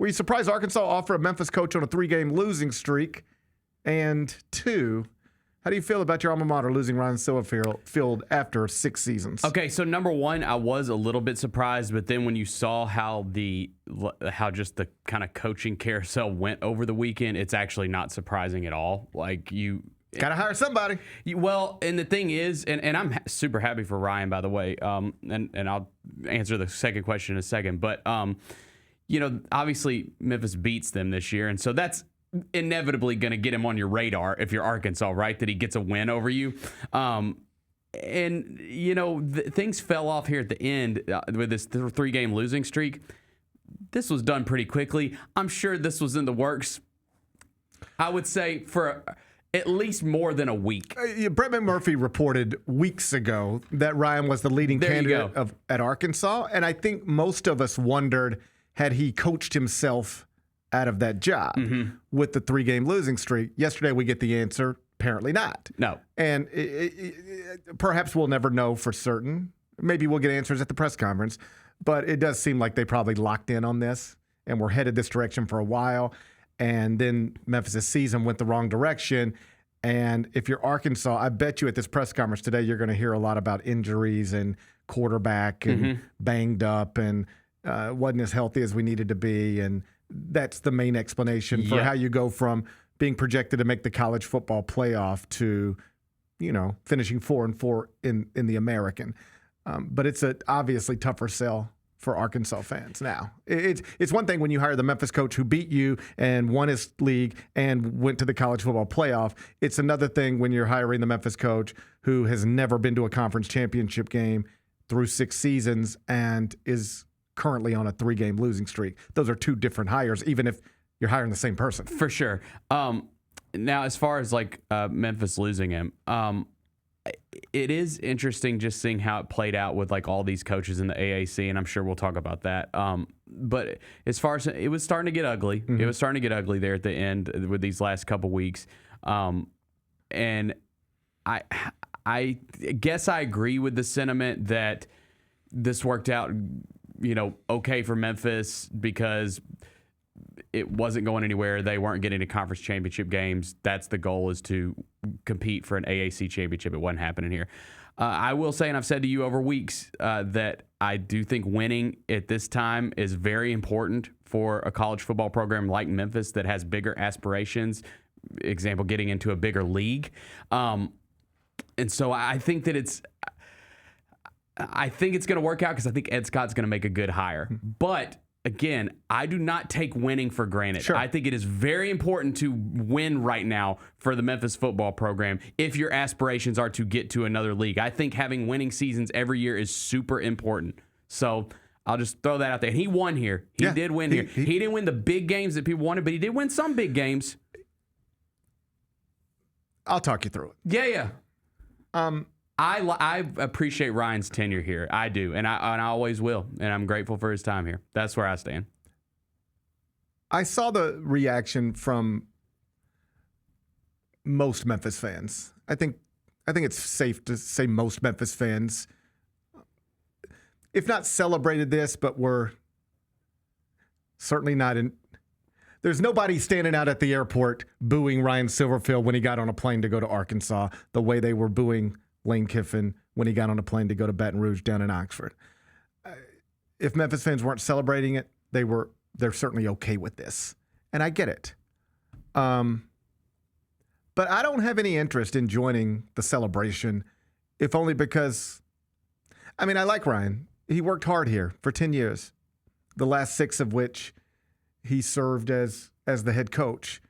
Were you surprised Arkansas offered a Memphis coach on a 3-game losing streak? And 2, how do you feel about your alma mater losing Ryan Silverfield after 6 seasons? Okay, so number one, I was a little bit surprised, but then when you saw how just the kind of coaching carousel went over the weekend, it's actually not surprising at all. Like Got to hire somebody. Well, and the thing is, and I'm super happy for Ryan, by the way, and I'll answer the second question in a second, but obviously Memphis beats them this year, and so that's inevitably going to get him on your radar if you're Arkansas, right? That he gets a win over you. Things fell off here at the end with this 3-game losing streak. This was done pretty quickly. I'm sure this was in the works, I would say, for at least more than a week. Brett McMurphy reported weeks ago that Ryan was the leading candidate at Arkansas, and I think most of us wondered, had he coached himself out of that job with the 3-game losing streak? Yesterday we get the answer, apparently not. No. And perhaps we'll never know for certain. Maybe we'll get answers at the press conference, but it does seem like they probably locked in on this and were headed this direction for a while. And then Memphis' season went the wrong direction. And if you're Arkansas, I bet you at this press conference today, you're going to hear a lot about injuries and quarterback and banged up and wasn't as healthy as we needed to be. And that's the main explanation for how you go from being projected to make the college football playoff to, finishing 4-4 in the American. But it's a obviously tougher sell for Arkansas fans now. It's one thing when you hire the Memphis coach who beat you and won his league and went to the college football playoff. It's another thing when you're hiring the Memphis coach who has never been to a conference championship game through 6 seasons and is currently on a 3-game losing streak. Those are 2 different hires, even if you're hiring the same person. For sure. Now, as far as Memphis losing him, it is interesting just seeing how it played out with all these coaches in the AAC, and I'm sure we'll talk about that. But as far as it was starting to get ugly, it was starting to get ugly there at the end with these last couple weeks. And I guess I agree with the sentiment that this worked out, okay for Memphis because it wasn't going anywhere. They weren't getting to conference championship games. That's the goal, is to compete for an AAC championship. It wasn't happening here. I will say, and I've said to you over weeks, that I do think winning at this time is very important for a college football program like Memphis that has bigger aspirations. Example, getting into a bigger league. And so I think that it's going to work out because I think Ed Scott's going to make a good hire. But again, I do not take winning for granted. Sure. I think it is very important to win right now for the Memphis football program if your aspirations are to get to another league. I think having winning seasons every year is super important. So I'll just throw that out there. And he won here. He did win here. He didn't win the big games that people wanted, but he did win some big games. I'll talk you through it. Yeah. I appreciate Ryan's tenure here. I do, and I always will, and I'm grateful for his time here. That's where I stand. I saw the reaction from most Memphis fans. I think it's safe to say most Memphis fans, if not celebrated this, but were certainly not in. There's nobody standing out at the airport booing Ryan Silverfield when he got on a plane to go to Arkansas the way they were booing Lane Kiffin when he got on a plane to go to Baton Rouge down in Oxford. If Memphis fans weren't celebrating it, they're certainly okay with this. And I get it. But I don't have any interest in joining the celebration, if only because, I like Ryan. He worked hard here for 10 years, the last 6 of which he served as the head coach.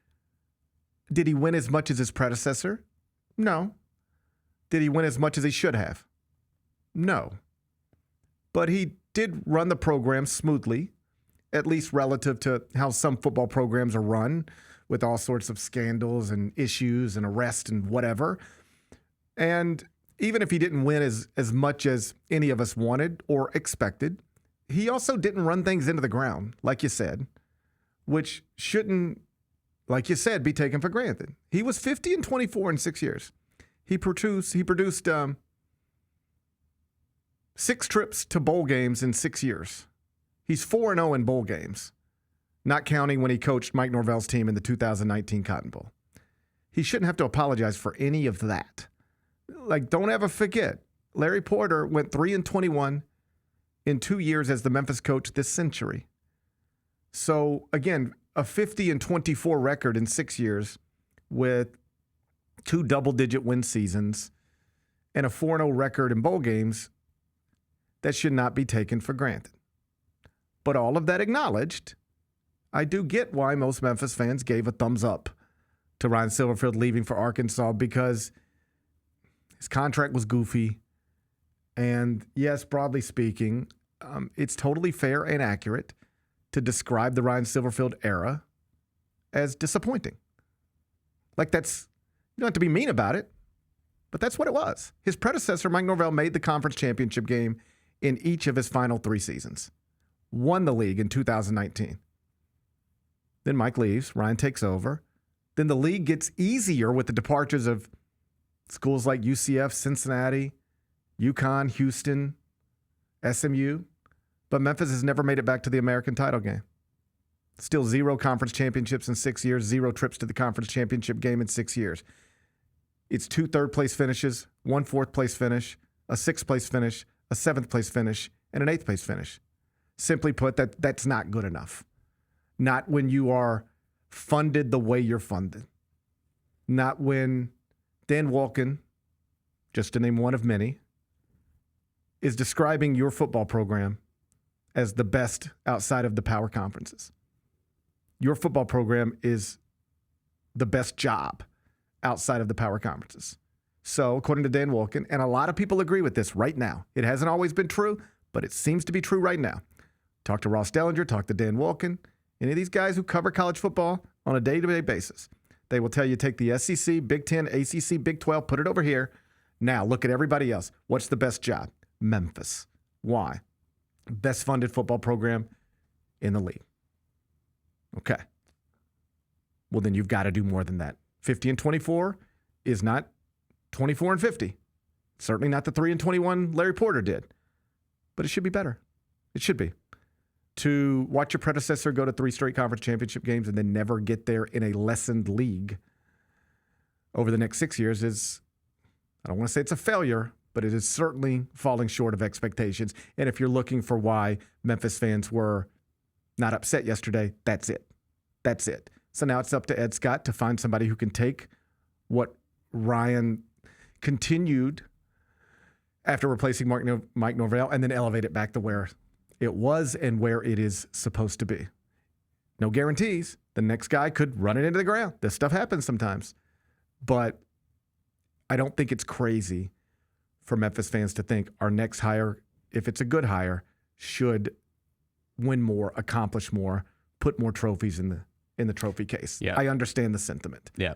Did he win as much as his predecessor? No. Did he win as much as he should have? No. But he did run the program smoothly, at least relative to how some football programs are run, with all sorts of scandals and issues and arrests and whatever. And even if he didn't win as much as any of us wanted or expected, he also didn't run things into the ground, like you said, which shouldn't, like you said, be taken for granted. He was 50-24 in 6 years. He produced 6 trips to bowl games in 6 years. He's 4-0 in bowl games. not counting when he coached Mike Norvell's team in the 2019 Cotton Bowl. He shouldn't have to apologize for any of that. Like, don't ever forget, Larry Porter went 3-21 in 2 years as the Memphis coach this century. So, again, a 50-24 record in 6 years with 2 double-digit win seasons and a 4-0 record in bowl games, that should not be taken for granted. But all of that acknowledged, I do get why most Memphis fans gave a thumbs up to Ryan Silverfield leaving for Arkansas, because his contract was goofy. And yes, broadly speaking, it's totally fair and accurate to describe the Ryan Silverfield era as disappointing. Like, that's, you don't have to be mean about it, but that's what it was. His predecessor, Mike Norvell, made the conference championship game in each of his final 3 seasons. Won the league in 2019. Then Mike leaves, Ryan takes over. Then the league gets easier with the departures of schools like UCF, Cincinnati, UConn, Houston, SMU. But Memphis has never made it back to the American title game. Still 0 conference championships in 6 years, 0 trips to the conference championship game in 6 years. It's 2 third-place finishes, 1 fourth-place finish, a 6th-place finish, a 7th-place finish, and an 8th-place finish. Simply put, that's not good enough. Not when you are funded the way you're funded. Not when Dan Wolken, just to name one of many, is describing your football program as the best outside of the power conferences. Your football program is the best job outside of the power conferences. So, according to Dan Wolken, and a lot of people agree with this right now. It hasn't always been true, but it seems to be true right now. Talk to Ross Dellinger, talk to Dan Wolken, any of these guys who cover college football on a day-to-day basis. They will tell you, take the SEC, Big 10, ACC, Big 12, put it over here. Now, look at everybody else. What's the best job? Memphis. Why? Best funded football program in the league. Okay. Well, then you've got to do more than that. 50-24 is not 24-50. Certainly not the 3-21 Larry Porter did. But it should be better. It should be. To watch your predecessor go to 3 straight conference championship games and then never get there in a lessened league over the next 6 years is, I don't want to say it's a failure, but it is certainly falling short of expectations. And if you're looking for why Memphis fans were not upset yesterday, that's it. That's it. So now it's up to Ed Scott to find somebody who can take what Ryan continued after replacing Mike Norvell and then elevate it back to where it was and where it is supposed to be. No guarantees. The next guy could run it into the ground. This stuff happens sometimes. But I don't think it's crazy for Memphis fans to think our next hire, if it's a good hire, should win more, accomplish more, put more trophies in the trophy case. Yeah. I understand the sentiment. Yeah.